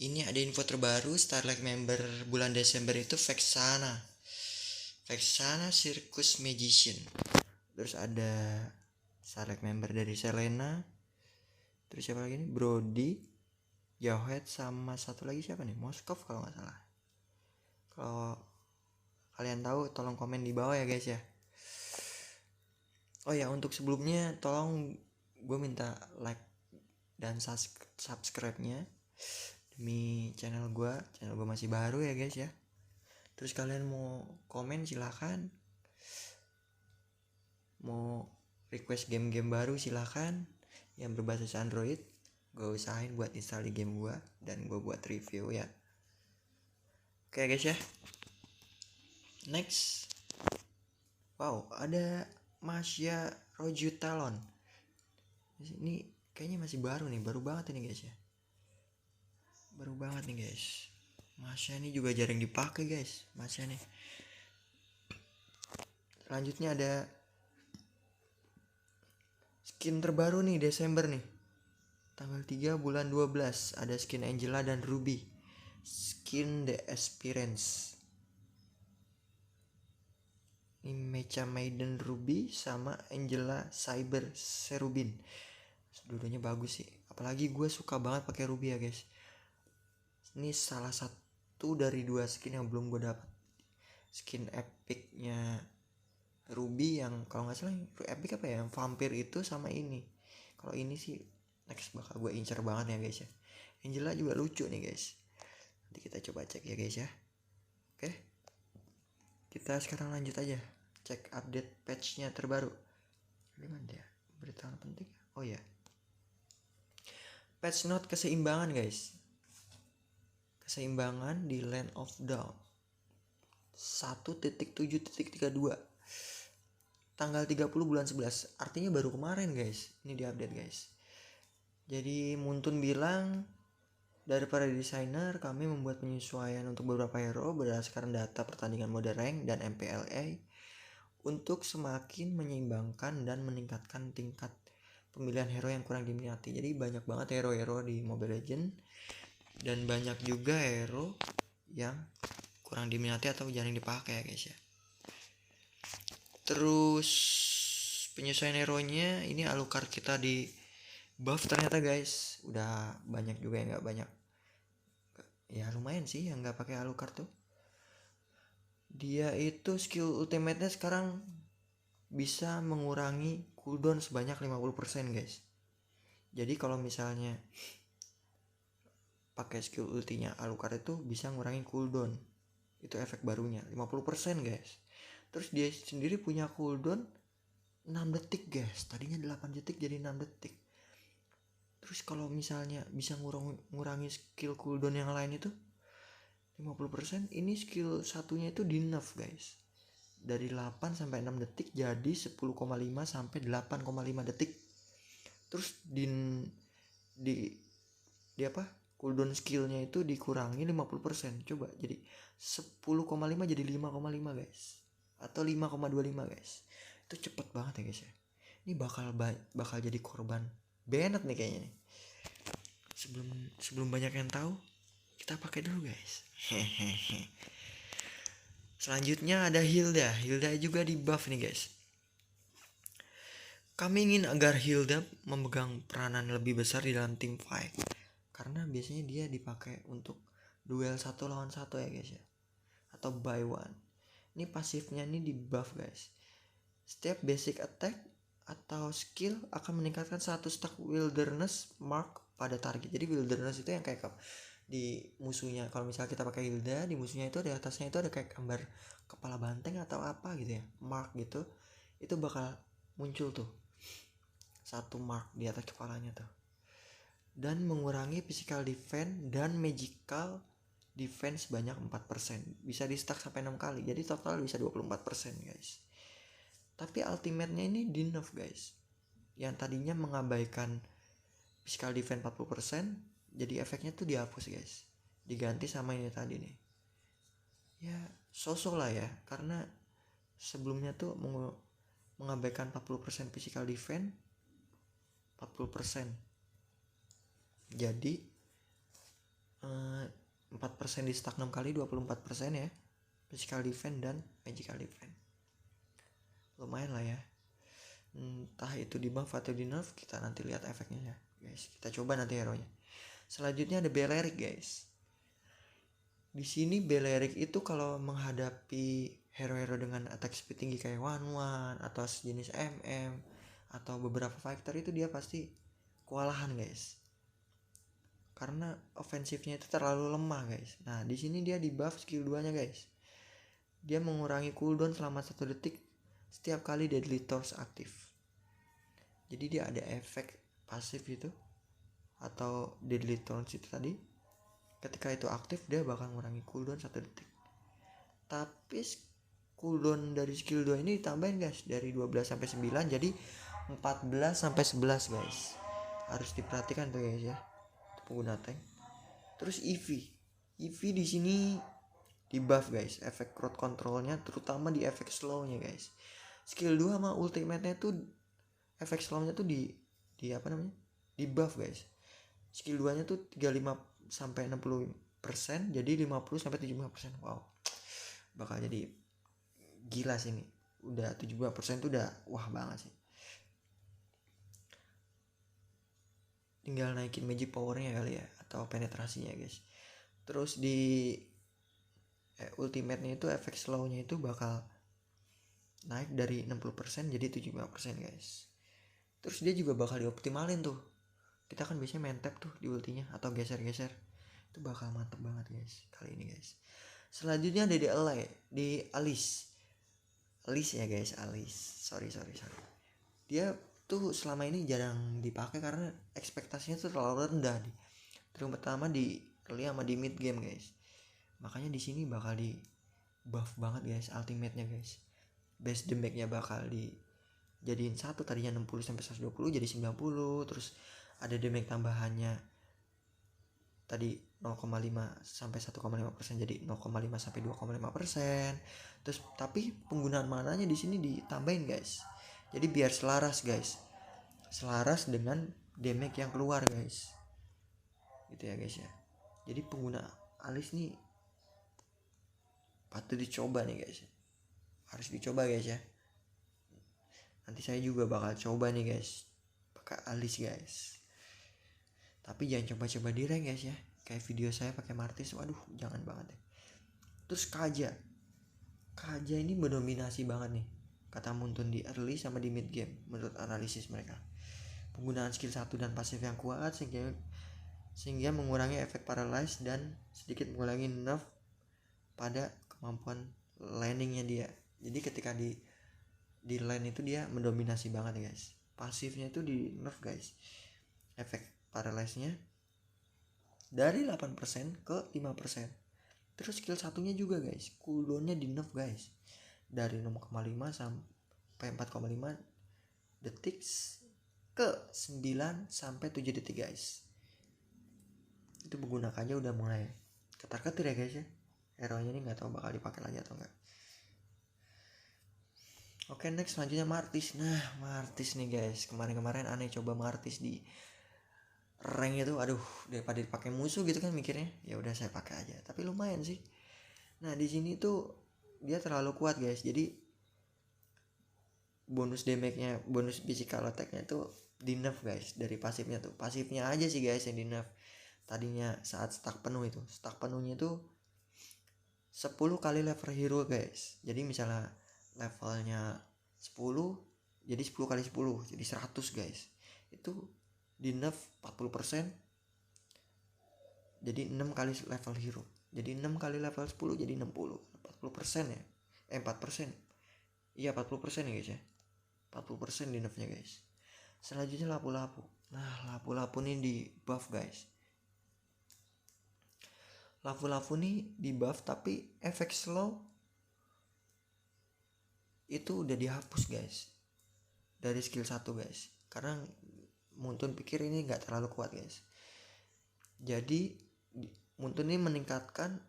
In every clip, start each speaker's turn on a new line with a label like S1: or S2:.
S1: Ini ada info terbaru, Starlight member bulan Desember itu Vexana Circus Magician. Terus ada Starlight member dari Selena. Terus siapa lagi nih? Brody, Jawhead, sama satu lagi siapa nih? Moskov kalau nggak salah. Kalau kalian tahu tolong komen di bawah ya guys ya. Oh ya, untuk sebelumnya tolong gue minta like dan subscribe-nya demi channel gue masih baru ya guys ya. Terus kalian mau komen silahkan, mau request game-game baru silahkan yang berbasis Android. Gue usahain buat install di game gue dan gue buat review ya. Oke guys ya. Next. Wow, ada Masya Rojutalon. Ini kayaknya masih baru nih, baru banget ini guys ya. Baru banget nih guys. Masya ini juga jarang dipakai guys, Masya nih. Selanjutnya ada skin terbaru nih Desember nih. Tanggal 3 bulan 12 ada skin Angela dan Ruby. Skin The Experience. Ini Mecha Maiden Ruby sama Angela Cyber Cherubin. Dua-duanya bagus sih. Apalagi gue suka banget pakai Ruby ya guys. Ini salah satu dari dua skin yang belum gue dapat. Skin epicnya Ruby yang kalau nggak salah epic apa ya, yang vampir itu sama ini. Kalau ini sih next bakal gue incer banget ya guys ya. Angela juga lucu nih guys. Nanti kita coba cek ya guys ya. Oke, kita sekarang lanjut aja cek update patchnya terbaru. Gimana ya, berita penting? Oh ya, patch note keseimbangan guys. Keseimbangan di Land of Dawn 1.7.32 tanggal 30 bulan 11. Artinya baru kemarin guys. Ini di update guys. Jadi Muntun bilang, dari para desainer kami membuat penyesuaian untuk beberapa hero berdasarkan data pertandingan mode rank dan MPLA untuk semakin menyeimbangkan dan meningkatkan tingkat pemilihan hero yang kurang diminati. Jadi banyak banget hero-hero di Mobile Legends dan banyak juga hero yang kurang diminati atau jarang dipakai ya guys ya. Terus penyesuaian hero-nya ini Alucard kita di buff ternyata guys. Udah banyak juga yang nggak banyak. Ya lumayan sih yang nggak pakai Alucard tuh. Dia itu skill ultimate-nya sekarang bisa mengurangi cooldown sebanyak 50% guys. Jadi kalau misalnya pakai skill ultinya Alucard itu bisa ngurangin cooldown. Itu efek barunya 50% guys. Terus dia sendiri punya cooldown 6 detik guys. Tadinya 8 detik jadi 6 detik. Terus kalau misalnya bisa ngurangi skill cooldown yang lain itu 50%, ini skill satunya itu di nerf guys. Dari 8 sampai 6 detik jadi 10,5 sampai 8,5 detik. Terus di apa? Cooldown skillnya itu dikurangi 50%. Coba jadi 10,5 jadi 5,5 guys. Atau 5,25 guys. Itu cepet banget ya guys ya. Ini bakal jadi korban Bennett nih kayaknya nih. Sebelum banyak yang tahu, kita pakai dulu guys. Hehehe. Selanjutnya ada Hilda juga di buff nih guys. Kami ingin agar Hilda memegang peranan lebih besar di dalam team fight, karena biasanya dia dipakai untuk duel 1 lawan 1 ya guys ya, atau buy one. Ini pasifnya ini di buff guys. Setiap basic attack atau skill akan meningkatkan 1 stack wilderness mark pada target. Jadi wilderness itu yang kayak di musuhnya. Kalau misalnya kita pakai Hilda, di musuhnya itu di atasnya itu ada kayak gambar kepala banteng atau apa gitu ya, mark gitu. Itu bakal muncul tuh 1 mark di atas kepalanya tuh. Dan mengurangi physical defense dan magical defense sebanyak 4%. Bisa di stack sampai 6 kali. Jadi total bisa 24% guys. Tapi ultimate-nya ini di nerf guys. Yang tadinya mengabaikan physical defense 40%, jadi efeknya tuh dihapus guys. Diganti sama ini tadi nih. Ya sosok lah ya, karena sebelumnya tuh mengabaikan 40% physical defense 40%. Jadi 4% di stack 6 kali 24% ya. Physical defense dan magical defense. Lumayan lah ya. Entah itu di buff atau di nerf, kita nanti lihat efeknya ya guys. Kita coba nanti hero nya. Selanjutnya ada Balearic guys. Di sini Balearic itu kalau menghadapi hero-hero dengan attack speed tinggi kayak One atau sejenis MM atau beberapa fighter itu dia pasti kewalahan guys. Karena ofensifnya itu terlalu lemah guys. Nah, di sini dia di buff skill 2-nya guys. Dia mengurangi cooldown selama 1 detik setiap kali Deadly Torch aktif. Jadi dia ada efek pasif itu atau Deadly Torch itu tadi. Ketika itu aktif dia bakal mengurangi cooldown 1 detik. Tapi cooldown dari skill 2 ini ditambahin guys dari 12 sampai 9 jadi 14 sampai 11 guys. Harus diperhatikan tuh guys ya. Itu pengguna tank. Terus EV di sini di buff guys, efek crowd controlnya terutama di efek slownya guys. Skill 2 sama ultimate-nya tuh efek slownya tuh di apa namanya? Di buff guys. Skill 2-nya tuh 35 sampai 60% jadi 50 sampai 75%. Wow. Bakal jadi gila sih ini. Udah 75% tuh udah wah banget sih. Tinggal naikin magic powernya kali ya atau penetrasinya guys. Terus di ultimate-nya itu efek slow-nya itu bakal naik dari 60% jadi 75% guys. Terus dia juga bakal dioptimalin tuh. Kita kan biasanya main tap tuh di ultinya atau geser-geser. Itu bakal mantep banget guys kali ini guys. Selanjutnya ada di Alice ya guys, Alice. Sorry. Dia tuh selama ini jarang dipakai karena ekspektasinya tuh terlalu rendah nih. Terutama di early sama di mid game guys. Makanya di sini bakal di buff banget guys ultimate-nya guys. Base damage-nya bakal dijadiin 1, tadinya 60 sampai 120 jadi 90, terus ada damage tambahannya tadi 0,5 sampai 1,5% jadi 0,5 sampai 2,5%. Terus tapi penggunaan mananya di sini ditambahin guys. Jadi biar selaras guys. Selaras dengan damage yang keluar guys. Gitu ya guys ya. Jadi pengguna Alice nih patut dicoba nih guys. Harus dicoba guys ya. Nanti saya juga bakal coba nih guys pakai Alice guys. Tapi jangan coba-coba di rank guys ya. Kayak video saya pakai Martis, waduh jangan banget deh. Terus Kaja ini mendominasi banget nih kata Muntun di early sama di mid game menurut analisis mereka. Penggunaan skill 1 dan pasif yang kuat sehingga mengurangi efek paralyze dan sedikit mengurangi nerf pada kemampuan landingnya dia. Jadi ketika di lane itu dia mendominasi banget guys. Pasifnya itu di nerf guys. Efek paralyze-nya dari 8% ke 5%. Terus skill satunya juga guys, cooldown-nya di nerf guys. Dari 0,5 sampai 4,5 detik ke 9 sampai 7 detik guys. Itu menggunakannya udah mulai ketar-ketir ya guys ya. Hero-nya ini gak tahu bakal dipakai lagi atau enggak. Oke, next selanjutnya Martis. Nah, Martis nih guys. Kemarin aneh coba Martis di rank itu, aduh, daripada dipakai musuh gitu kan mikirnya. Ya udah saya pakai aja. Tapi lumayan sih. Nah, di sini tuh dia terlalu kuat guys. Jadi bonus damage-nya, bonus physical attack-nya tuh di nerf guys dari pasifnya tuh. Pasifnya aja sih guys yang di nerf. Tadinya saat stack penuh itu. Stack penuhnya tuh 10 kali level hero guys. Jadi misalnya levelnya 10 jadi 10 kali 10 jadi 100 guys. Itu di nerf 40% jadi 6 kali level hero. Jadi 6 kali level 10 jadi 60. 40% ya. 4%. Iya 40% ya guys ya. 40% di nerfnya guys. Selanjutnya lapu-lapu. Nah, lapu-lapu ini di buff guys. Lapu-lapu nih di buff tapi efek slow itu udah dihapus guys dari skill 1 guys. Karena Muntun pikir ini gak terlalu kuat guys. Jadi Muntun ini meningkatkan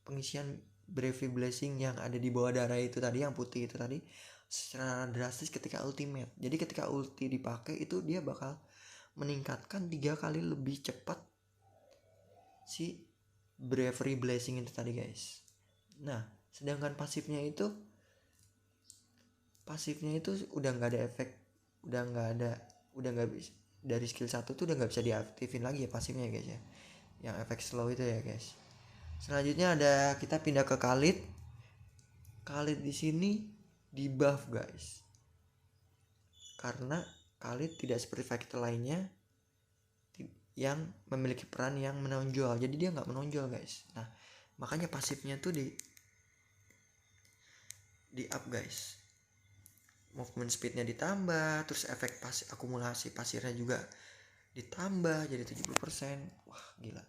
S1: pengisian Brave Blessing yang ada di bawah darah itu tadi, yang putih itu tadi, secara drastis ketika ultimate. Jadi ketika ulti dipakai itu dia bakal meningkatkan 3 kali lebih cepat si bravery blessing itu tadi guys. Nah sedangkan pasifnya itu udah nggak ada efek, udah nggak bisa dari skill 1 tuh udah nggak bisa diaktifin lagi ya pasifnya guys ya, yang efek slow itu ya guys. Selanjutnya ada kita pindah ke Khalid. Khalid di sini di buff guys, karena Khalid tidak seperti fighter lainnya yang memiliki peran yang menonjol, jadi dia nggak menonjol guys. Nah makanya pasifnya tuh di up guys, movement speednya ditambah, terus efek akumulasi pasirnya juga ditambah jadi 70%. Wah gila,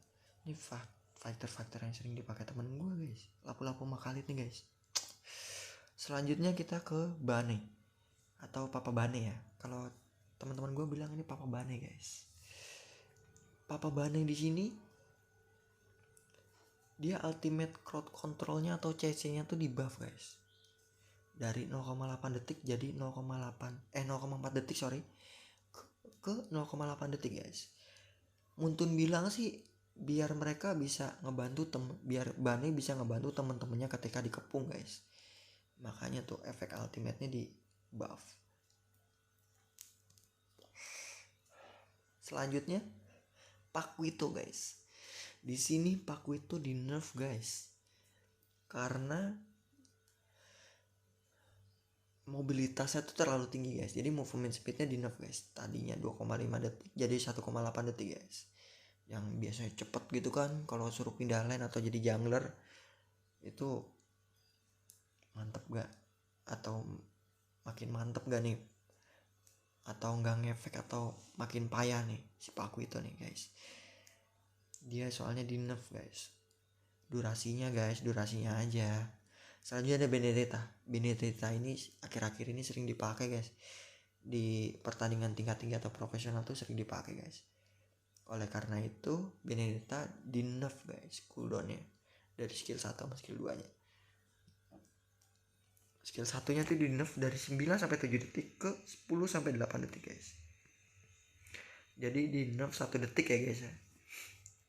S1: ini fighter yang sering dipakai temen gue guys, lapu-lapu Khalid nih guys. Selanjutnya kita ke Bane atau Papa Bane ya, kalau teman-teman gue bilang ini Papa Bane guys. Papa Bane di sini dia ultimate crowd controlnya atau CC-nya tuh di buff guys, dari 0,8 detik jadi 0,4 detik ke 0,8 detik guys. Muntun bilang sih biar mereka bisa ngebantu biar Bane bisa ngebantu temen-temennya ketika dikepung guys. Makanya tuh efek ultimate-nya di buff. Selanjutnya Pakuito guys. Di sini Pakuito di nerf guys, karena mobilitasnya tuh terlalu tinggi guys. Jadi movement speednya di nerf guys. Tadinya 2,5 detik jadi 1,8 detik guys. Yang biasanya cepet gitu kan kalau suruh pindah lane atau jadi jungler, itu mantep gak? Atau makin mantep gak nih? Atau nggak ngefek atau makin payah nih si Pakuito nih guys. Dia soalnya di nerf guys. Durasinya aja. Selanjutnya ada Benedetta ini akhir-akhir ini sering dipakai guys, di pertandingan tingkat tinggi atau profesional tuh sering dipakai guys. Oleh karena itu Benedetta di nerf guys cooldownnya dari skill 1 sama skill 2 nya. Skill 1 nya tuh di nerf dari 9 sampai 7 detik ke 10 sampai 8 detik guys. Jadi di nerf 1 detik ya guys ya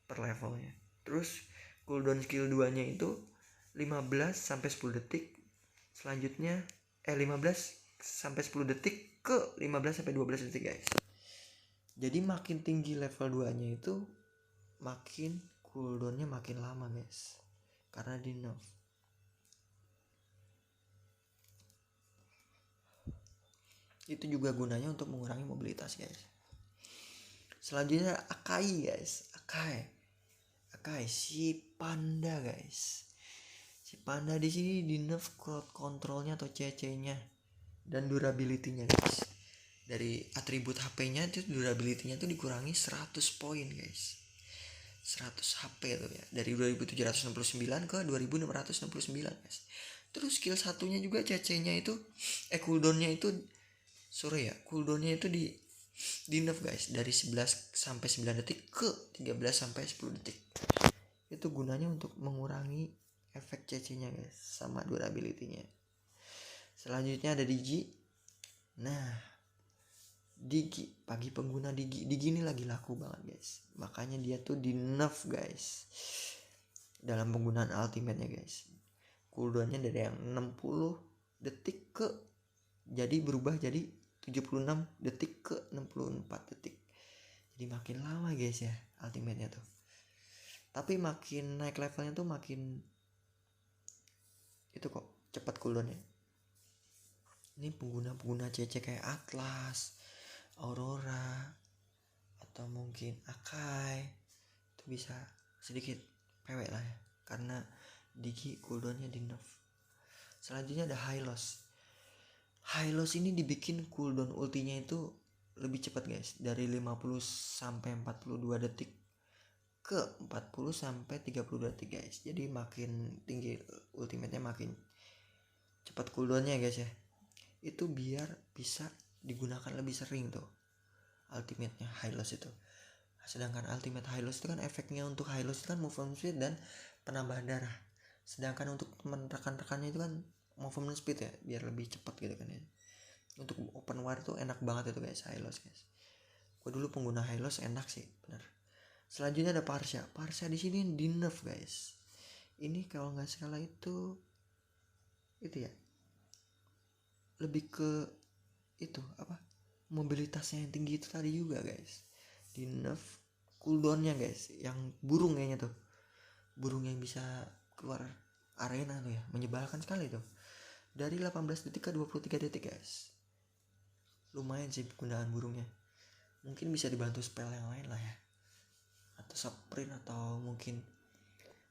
S1: per levelnya. Terus cooldown skill 2 nya itu 15 sampai 10 detik. Selanjutnya 15 sampai 10 detik ke 15 sampai 12 detik guys. Jadi makin tinggi level 2 nya itu makin cooldownnya makin lama guys, karena di nerf. Itu juga gunanya untuk mengurangi mobilitas guys. Selanjutnya Akai guys. Akai si panda guys. Si panda di sini di nerf crowd controlnya atau CC-nya dan durability-nya guys. Dari atribut HP-nya itu durability-nya tuh dikurangi 100 poin guys. 100 HP tuh ya. Dari 2769 ke 2669 guys. Terus skill satunya juga CC-nya itu cooldown-nya itu cooldown-nya itu di nerf guys dari 11 sampai 9 detik ke 13 sampai 10 detik. Itu gunanya untuk mengurangi efek CC-nya guys sama durability-nya. Selanjutnya ada Digi. Nah, Digi bagi pengguna Digi ini lagi laku banget guys. Makanya dia tuh di nerf guys dalam penggunaan ultimate-nya guys. Cooldown-nya dari yang 60 detik ke jadi berubah jadi 76 detik ke 64 detik. Jadi makin lama guys ya ultimate-nya tuh. Tapi makin naik levelnya tuh makin itu kok cepat cooldown-nya. Ini pengguna CC kayak Atlas, Aurora, atau mungkin Akai itu bisa sedikit PW lah ya, karena Digi cooldownnya di nerf. Selanjutnya ada Hylos. Hylos ini dibikin cooldown ultinya itu lebih cepat guys, dari 50 sampai 42 detik ke 40 sampai 32 detik guys. Jadi makin tinggi ultimate-nya makin cepat cooldown-nya guys ya. Itu biar bisa digunakan lebih sering tuh ultimate-nya Hylos itu. Sedangkan ultimate Hylos itu kan efeknya untuk Hylos itu kan movement speed dan penambahan darah. Sedangkan untuk teman rekan-rekannya itu kan movement speed ya, biar lebih cepat gitu kan ya. Untuk open war tuh enak banget itu guys Hylos guys. Gue dulu pengguna Hylos enak sih bener. Selanjutnya ada Parsha di sini di nerf guys. Ini kalau nggak salah itu ya, lebih ke itu apa, mobilitasnya yang tinggi itu tadi juga guys. Di nerf cooldownnya guys, yang burung kayaknya tuh, burung yang bisa keluar arena tuh ya, menyebalkan sekali tuh. Dari 18 detik ke 23 detik guys. Lumayan sih penggunaan burungnya. Mungkin bisa dibantu spell yang lain lah ya, atau sprint atau mungkin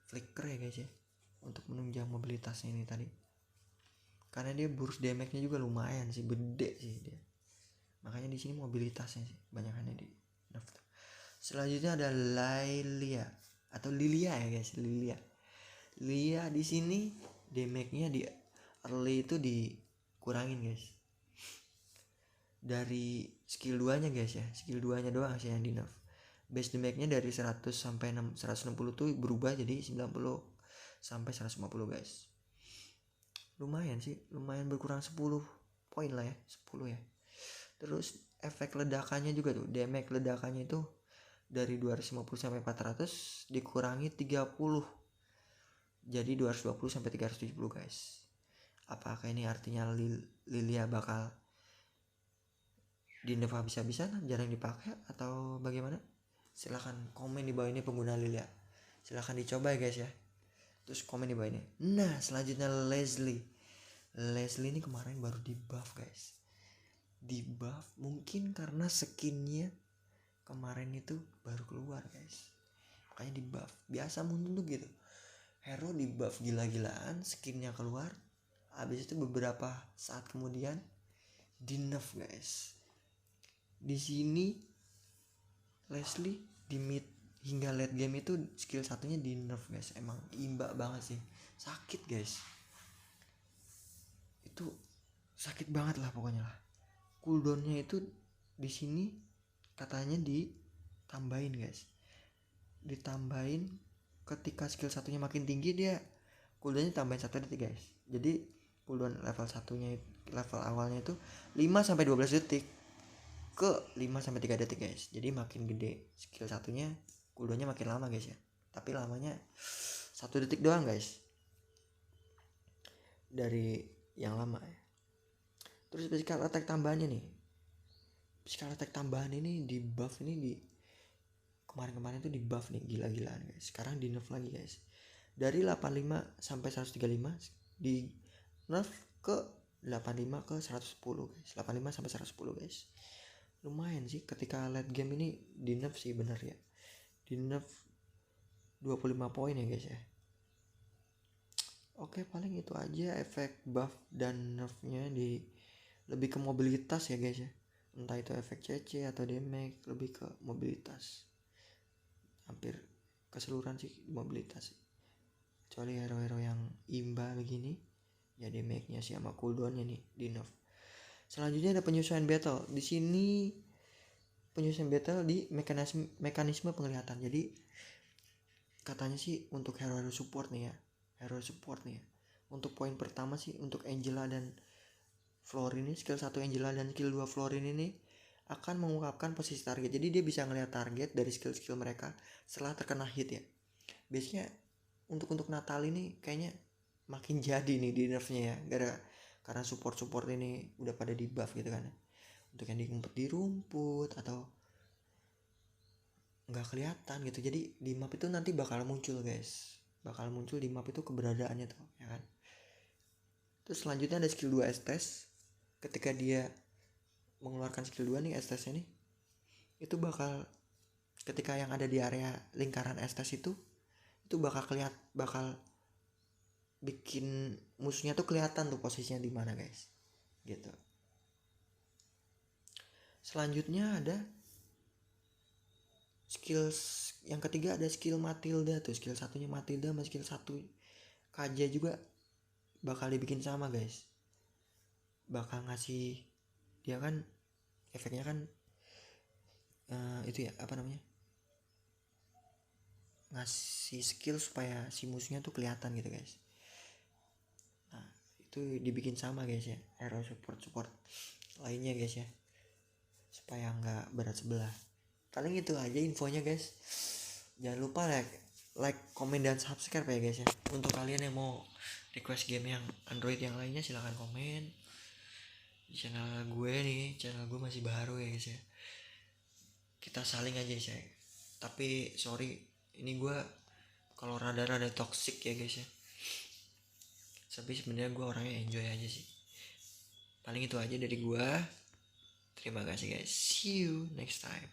S1: flicker ya guys ya, untuk menunjang mobilitasnya ini tadi. Karena dia burst damage-nya juga lumayan sih, gede sih dia. Makanya di sini mobilitasnya sih banyakannya di nerf. Selanjutnya ada Lilia atau Lilia ya guys, Lilia di sini damage-nya di early itu dikurangin guys. Dari skill 2-nya guys ya, skill 2-nya doang sih yang di nerf. Base damage-nya dari 100 sampai 160 tuh berubah jadi 90 sampai 150 guys. Lumayan sih, lumayan berkurang 10 poin lah ya, 10 ya. Terus efek ledakannya juga tuh, damage ledakannya itu dari 250 sampai 400 dikurangi 30 jadi 220 sampai 370 guys. Apakah ini artinya Lilia bakal di nerf habis-habisan, jarang dipakai atau bagaimana? Silahkan komen di bawah ini pengguna Lilia, silahkan dicoba ya guys ya. Terus komen di bawah ini. Nah selanjutnya Leslie ini kemarin baru di buff guys. Di buff mungkin karena skinnya kemarin itu baru keluar guys, makanya di buff. Biasa muncul gitu, hero di buff gila-gilaan, skinnya keluar, habis itu beberapa saat kemudian di nerf guys. Di sini Leslie di mid hingga late game itu skill satunya di nerf guys. Emang imba banget sih, sakit guys, itu sakit banget lah pokoknya lah. Cooldownnya itu di sini katanya ditambahin guys, ditambahin ketika skill satunya makin tinggi, dia cooldownnya tambahin 1 detik guys. Jadi cooldown level satunya, level awalnya itu 5 sampai 12 detik ke 5 sampai 3 detik guys. Jadi makin gede skill satunya, cooldownnya makin lama guys ya. Tapi lamanya 1 detik doang guys dari yang lama ya. Terus physical attack tambahannya nih, physical attack tambahan ini di buff ini di kemarin tuh di buff nih gila-gilaan guys. Sekarang di nerf lagi guys. Dari 85 sampai 135 di nerf ke 85 ke 110 guys. 85 sampai 110 guys. Lumayan sih ketika late game ini di nerf sih bener ya. Di nerf 25 poin ya guys ya. Oke, paling itu aja efek buff dan nerfnya, di lebih ke mobilitas ya guys ya. Entah itu efek CC atau damage, lebih ke mobilitas. Hampir keseluruhan sih mobilitas. Kecuali hero-hero yang imba begini, ya damage-nya sih sama cooldown-nya nih di nerf. Selanjutnya ada penyesuaian battle. Di sini penyesuaian battle di mekanisme penglihatan. Jadi katanya sih untuk hero-hero support nih ya. Untuk poin pertama sih untuk Angela dan Florin ini, skill 1 Angela dan skill 2 Florin ini akan mengungkapkan posisi target. Jadi dia bisa ngelihat target dari skill-skill mereka setelah terkena hit ya. Biasanya untuk Natal ini kayaknya makin jadi nih di nerfnya ya, karena support ini udah pada di buff gitu kan. Untuk yang ngumpet di rumput atau nggak kelihatan gitu, jadi di map itu nanti bakal muncul di map itu keberadaannya tuh ya kan. Terus selanjutnya ada skill 2 Estes. Ketika dia mengeluarkan skill 2 nih Estesnya nih, itu bakal ketika yang ada di area lingkaran Estes itu bakal bikin musuhnya tuh kelihatan tuh posisinya di mana guys gitu. Selanjutnya ada skill yang ketiga, ada skill Matilda tuh. Skill satunya Matilda sama skill 1 Kaja juga bakal dibikin sama guys. Bakal ngasih, dia kan efeknya kan itu ya apa namanya, ngasih skill supaya si musuhnya tuh kelihatan gitu guys. Nah itu dibikin sama guys ya, hero support lainnya guys ya, supaya nggak berat sebelah. Paling itu aja infonya guys. Jangan lupa like, komen dan subscribe ya guys ya. Untuk kalian yang mau request game yang Android yang lainnya silahkan komen di channel gue nih. Channel gue masih baru ya guys ya. Kita saling aja guys ya. Tapi sorry, ini gue kalau rada-rada toxic ya guys ya. Tapi sebenarnya gue orangnya enjoy aja sih. Paling itu aja dari gue. Terima kasih guys. See you next time.